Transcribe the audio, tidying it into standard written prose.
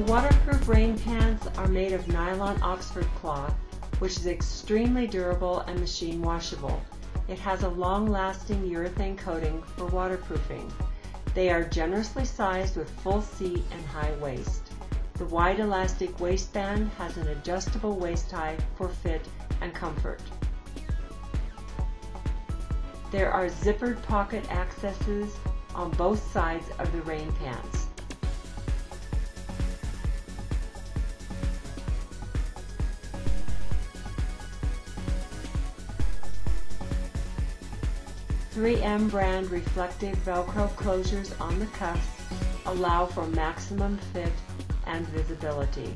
waterproof rain pants are made of nylon Oxford cloth, which is extremely durable and machine washable. It has a long-lasting urethane coating for waterproofing. They are generously sized with full seat and high waist. The wide elastic waistband has an adjustable waist tie for fit and comfort. There are zippered pocket accesses on both sides of the rain pants. "3M" brand reflective Velcro closures on the cuffs allow for maximum fit and visibility.